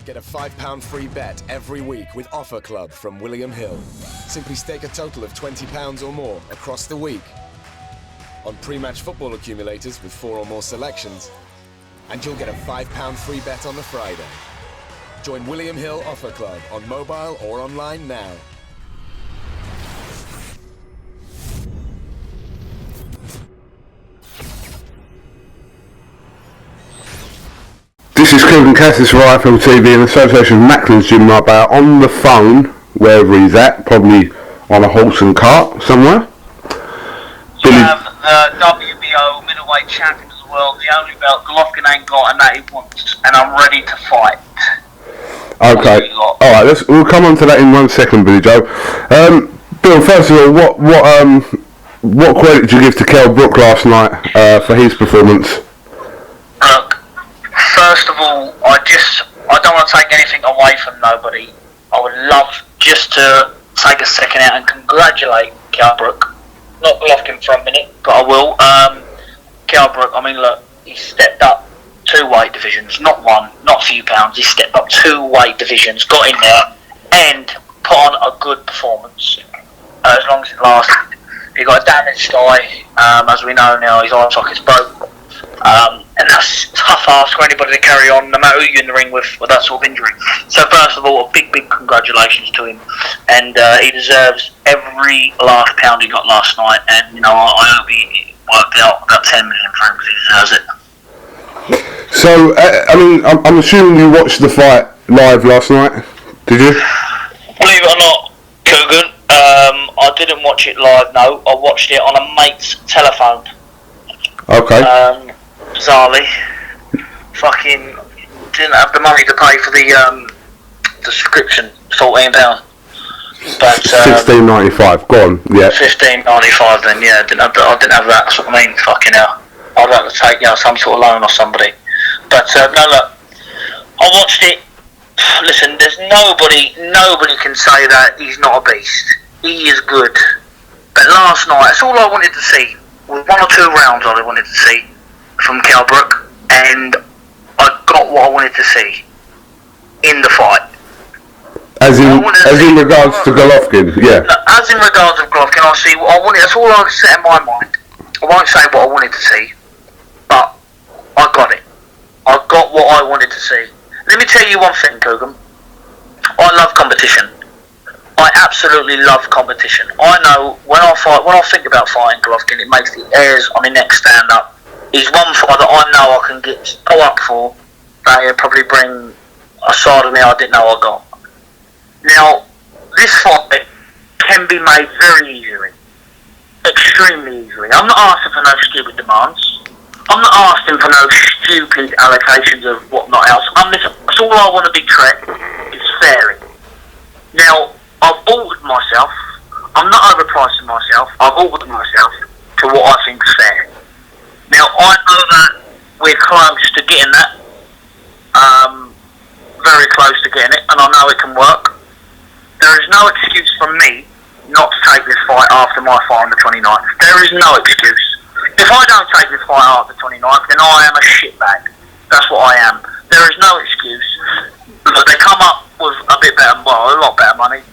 Get a £5 free bet every week with Offer Club from William Hill. Simply stake a total of £20 or more across the week on pre-match football accumulators with 4 or more selections, and you'll get a £5 free bet on the Friday. Join William Hill Offer Club on mobile or online now. This is Kevin Cassis for IFL TV in association with Macklin's Gym right now, on the phone, wherever he's at, probably on a horse and cart somewhere. You have the WBO middleweight champion of the world, the only belt Golovkin ain't got and that he wants, and I'm ready to fight. Okay, alright, we'll come on to that in 1 second, Billy Joe. Bill, first of all, what credit did you give to Kell Brook last night for his performance? Look, first of all, I don't want to take anything away from nobody. I would love just to take a second out and congratulate Kell Brook. Not Golovkin for a minute, but I will. Kell Brook, I mean, look, he stepped up 2 weight divisions, not 1, not a few pounds. He stepped up 2 weight divisions, got in there, and put on a good performance. As long as it lasted. He got a damaged eye, as we know now, his eye socket's broke. And that's a tough ask for anybody to carry on, no matter who you're in the ring with that sort of injury. So first of all, a big congratulations to him, and he deserves every last pound he got last night. And you know, I hope he worked out about 10 million for him, because he deserves it. So, I mean, I'm assuming you watched the fight live last night, did you? Believe it or not, Coogan, I didn't watch it live. No, I watched it on a mate's telephone. Okay. Bizarrely, fucking didn't have the money to pay for the subscription, £14. But $16.95. Go on, yeah. $15.95. Then yeah, I didn't have that. That's what I mean. Fucking hell, I'd like to take some sort of loan or somebody. But no, look, I watched it. Listen, there's nobody can say that he's not a beast. He is good. But last night, that's all I wanted to see. With 1 or 2 rounds, all I wanted to see from Kell Brook, and I got what I wanted to see in the fight. As in regards to Golovkin, yeah. No, as in regards to Golovkin, I see what I wanted. That's all I set in my mind. I won't say what I wanted to see, but I got it. I got what I wanted to see. Let me tell you one thing, Coogan. I love competition. I absolutely love competition. I know when I think about fighting Golovkin, it makes the hairs on my neck stand up. He's one fight that I know I can go up for, that he'll probably bring a side of me I didn't know I got. Now, this fight can be made very easily. Extremely easily. I'm not asking for no stupid demands. I'm not asking for no stupid allocations of whatnot else. That's all I want to be treated is fairly. Now, I've altered myself. I'm not overpricing myself. I've altered myself to what I think is fair. Now, I know that we're close to getting that. Very close to getting it, and I know it can work. There is no excuse for me not to take this fight after my fight on the 29th. There is no excuse. If I don't take this fight after the 29th, then I am a shitbag. That's what I am. There is no excuse. But they come up with a lot better money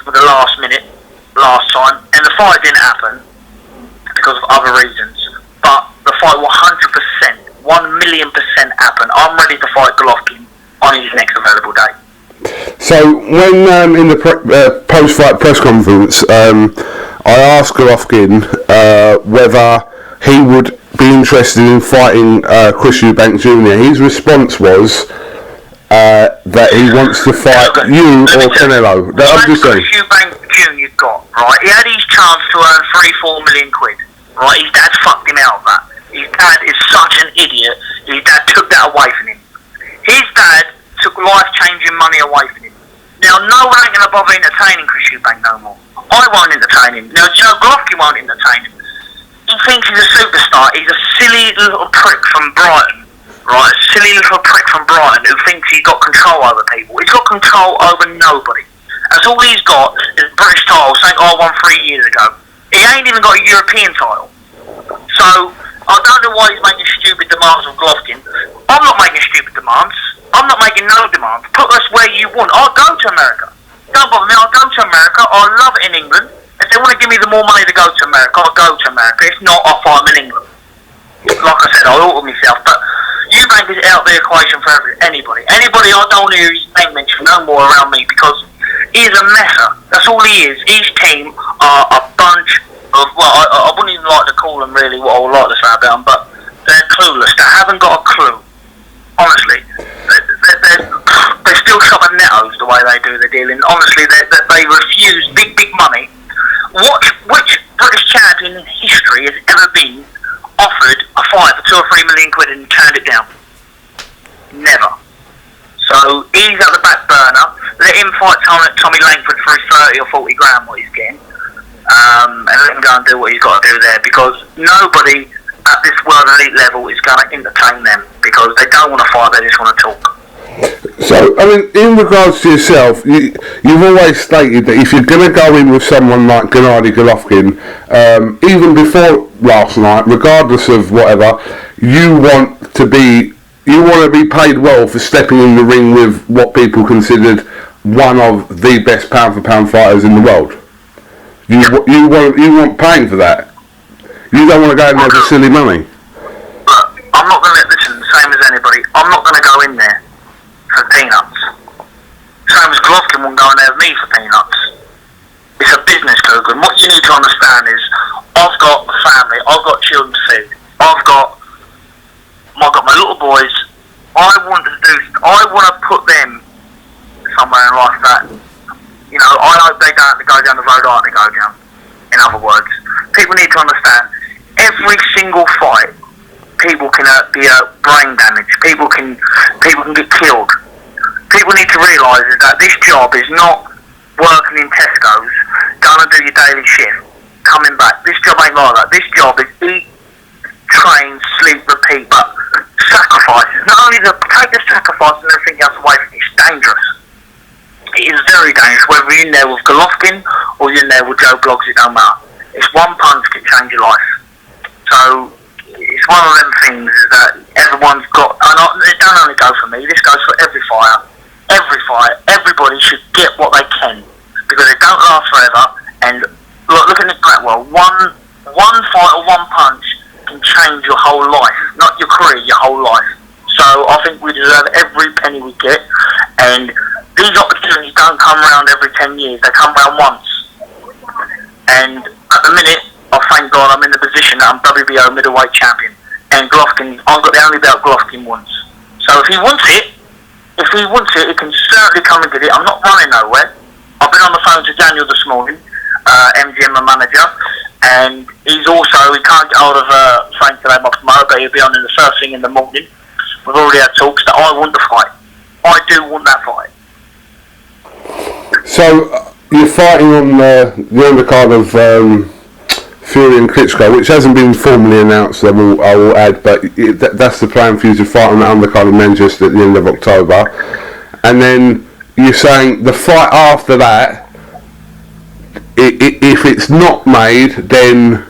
for the last minute, last time, and the fight didn't happen because of other reasons. But the fight will 100%, 1,000,000% happen. I'm ready to fight Golovkin on his next available day. So when in the post-fight press conference, I asked Golovkin whether he would be interested in fighting Chris Eubank Jr. His response was that he wants to fight you or Canelo. I'm just saying. Chris Eubank Jr. got, right? He had his chance to earn 3-4 million quid, right? His dad fucked him out of that. His dad is such an idiot. His dad took that away from him. His dad took life-changing money away from him. Now, no one ain't going to bother entertaining Chris Eubank no more. I won't entertain him. Now, Joe Golovkin won't entertain him. He thinks he's a superstar. He's a silly little prick from Brighton, right? A silly little prick from Brighton who thinks he's got control over people. He's got control over nobody. That's all he's got is a British title, something I won 3 years ago. He ain't even got a European title. So, I don't know why he's making stupid demands of Golovkin. I'm not making stupid demands. I'm not making no demands. Put us where you want. I'll go to America. Don't bother me. I'll go to America. I love it in England. If they want to give me the more money to go to America, I'll go to America. If not, I'll fight them in England. Like I said, I'll alter myself. But Eubank is out of the equation for anybody. Anybody I don't hear his name mentioned no more around me because he's a messer. That's all he is. His team are a bunch of, well, I wouldn't even like to call them really what I would like to say about them, but they're clueless. They haven't got a clue. Honestly. They're still shopping nettos the way they do their dealing. Honestly, they refuse big money. Which British champion in history has ever been offered a fight for 2 or 3 million quid and turned it down? Never. So he's at the back burner. Let him fight Tommy Langford for his 30 or 40 grand what he's getting, and let him go and do what he's got to do there, because nobody at this world elite level is going to entertain them because they don't want to fight, they just want to talk. So, I mean, in regards to yourself, you've always stated that if you're going to go in with someone like Gennady Golovkin, even before last night, regardless of whatever, you want to be paid well for stepping in the ring with what people considered one of the best pound-for-pound fighters in the world. You want paying for that. You don't want to go in there for silly money. Look, I'm not going to listen. Same as anybody. I'm not going to go in there for peanuts. Same as Golovkin won't go in there with me for peanuts. It's a business, Kogan. What you need to understand is, I've got a family. I've got children to feed. I've got my little boys. I want to put them somewhere in life that, you know, I hope they don't have to go down the road I have to go down. In other words, people need to understand, every single fight, people can be brain damage. People can get killed. People need to realise that this job is not working in Tesco's, going to do your daily shift, coming back. This job ain't like that. This job is eat, train, sleep, repeat, but sacrifices. Not only take the sacrifice and everything else away from it, it's dangerous. It is very dangerous, whether you're in there with Golovkin or you're in there with Joe Bloggs, it don't matter. It's one punch can change your life. So it's one of them things that everyone's got, and it don't only go for me, this goes for every fighter. Every fight, everybody should get what they can, because it don't last forever. And look at Nick Blackwell, one fight or one punch can change your whole life, not your career, your whole life. So I think we deserve every penny we get, and these opportunities don't come around every 10 years, they come around once. And at the minute, I thank God I'm in the position that I'm WBO middleweight champion, and Golovkin, I've got the only belt Golovkin wants. So if he wants it, he can certainly come and get it. I'm not running nowhere. I've been on the phone to Daniel this morning, MGM, my manager, and he can't get hold of Frank today, my promoter, but he'll be on in the first thing in the morning. We've already had talks that I want the fight. I do want that fight. So, you're fighting on the undercard of Fury and Klitschko, which hasn't been formally announced, I will add, but that's the plan for you to fight on the undercard in Manchester at the end of October. And then you're saying the fight after that, if it's not made, then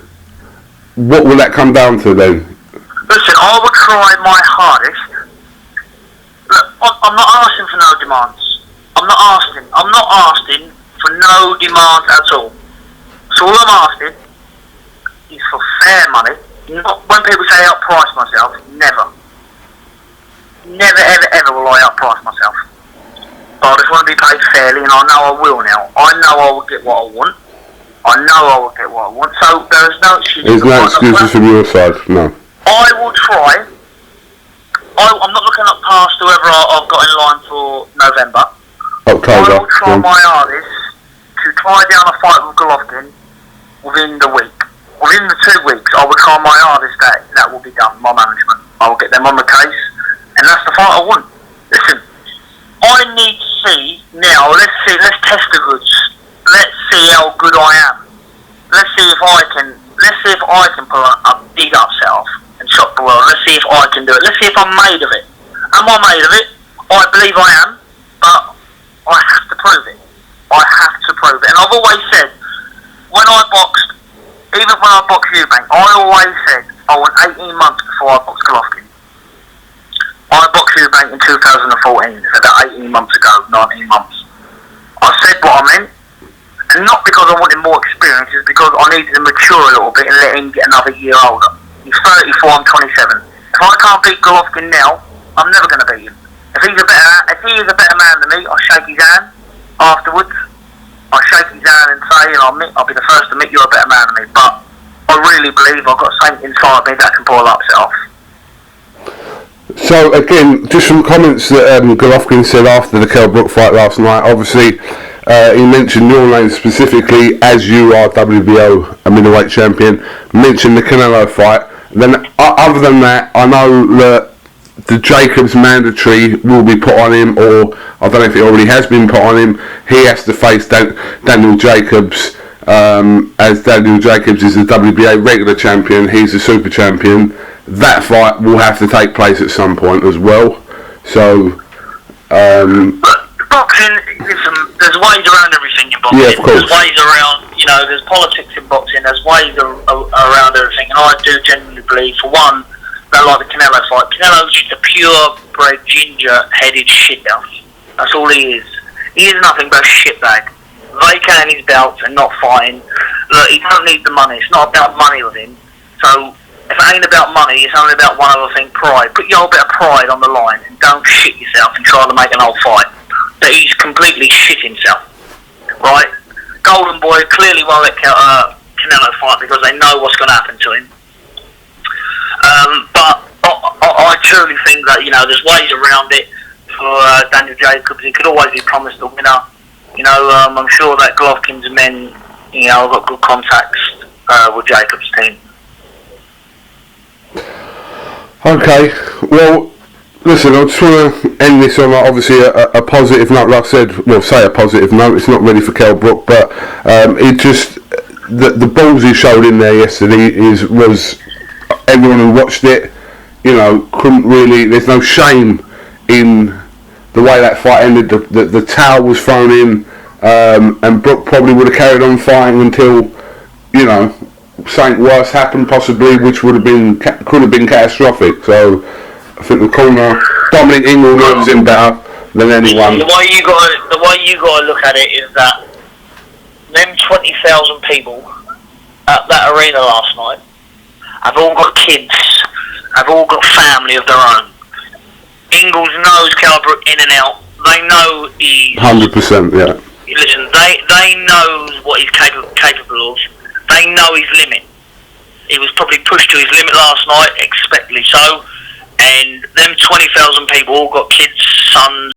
what will that come down to then? Listen, I will try my hardest. Look, I'm not asking for no demands. I'm not asking for no demands at all. So all I'm asking is for fair money. Not when people say I outprice myself, never. Never, ever, ever will I outprice myself. But I just want to be paid fairly, and I know I will now. I know I will get what I want. So there's no excuses. There's no excuses from your side, no. I will try. I'm not looking up past whoever I've got in line for November. October. I will try my hardest to tie down a fight with Golovkin within the week. Within the 2 weeks, I will try my hardest that will be done, my management. I will get them on the case, and that's the fight I want. Listen, I need to see now, let's test the goods. Let's see how good I am. Let's see if I can pull a big upset off and shock the world. Let's see if I can do it. Let's see if I'm made of it. Am I made of it? I believe I am, but I have to prove it. And I've always said, when I boxed, even when I boxed Eubank, I always said I want 18 months before I boxed Golovkin. I boxed with Eubank in 2014, so about 18 months ago, 19 months. I said what I meant, and not because I wanted more experience, it's because I needed to mature a little bit and let him get another year older. He's 34, I'm 27. If I can't beat Golovkin now, I'm never going to beat him. If he is a better man than me, I'll shake his hand afterwards. I'll shake his hand and say, I'll be the first to admit you're a better man than me. But I really believe I've got something inside me that can pull the upset off. So again, just some comments that Golovkin said after the Kell Brook fight last night. Obviously, he mentioned your name specifically as you are WBO a middleweight champion. Mentioned the Canelo fight. Then, other than that, I know that the Jacobs mandatory will be put on him, or I don't know if it already has been put on him. He has to face Daniel Jacobs, as Daniel Jacobs is the WBA regular champion. He's the super champion. That fight will have to take place at some point as well. So, boxing, listen, there's ways around everything in boxing. Yeah, of course. There's ways around, there's politics in boxing, there's ways around everything, and I do genuinely believe, for one, that like the Canelo fight, Canelo's just a purebred, ginger-headed shithouse. That's all he is. He is nothing but a shitbag. Vacating his belts and not fighting. Look, he don't need the money. It's not about money with him. So, if it ain't about money, it's only about one other thing, pride. Put your bit of pride on the line and don't shit yourself and try to make an old fight. That he's completely shit himself. Right? Golden Boy clearly won't let Canelo fight because they know what's going to happen to him. But I truly think that, there's ways around it for Daniel Jacobs. He could always be promised a winner. I'm sure that Golovkin's men, have got good contacts with Jacobs' team. okay, well, listen, I just want to end this on obviously a positive note. Like I said, say a positive note. It's not ready for Kell Brook, but it just the balls he showed in there yesterday was everyone who watched it, couldn't really. There's no shame in the way that fight ended. The towel was thrown in, and Brook probably would have carried on fighting until, something worse happened possibly, which could have been catastrophic. So I think the corner, Dominic Ingle knows him better than anyone. The way you got to look at it is that them 20,000 people at that arena last night have all got kids, have all got family of their own. Ingles knows Kell Brook in and out. They know he's 100%. Yeah. Listen, they know what he's capable of. They know his limit. He was probably pushed to his limit last night, expectedly so. And them 20,000 people all got kids, sons,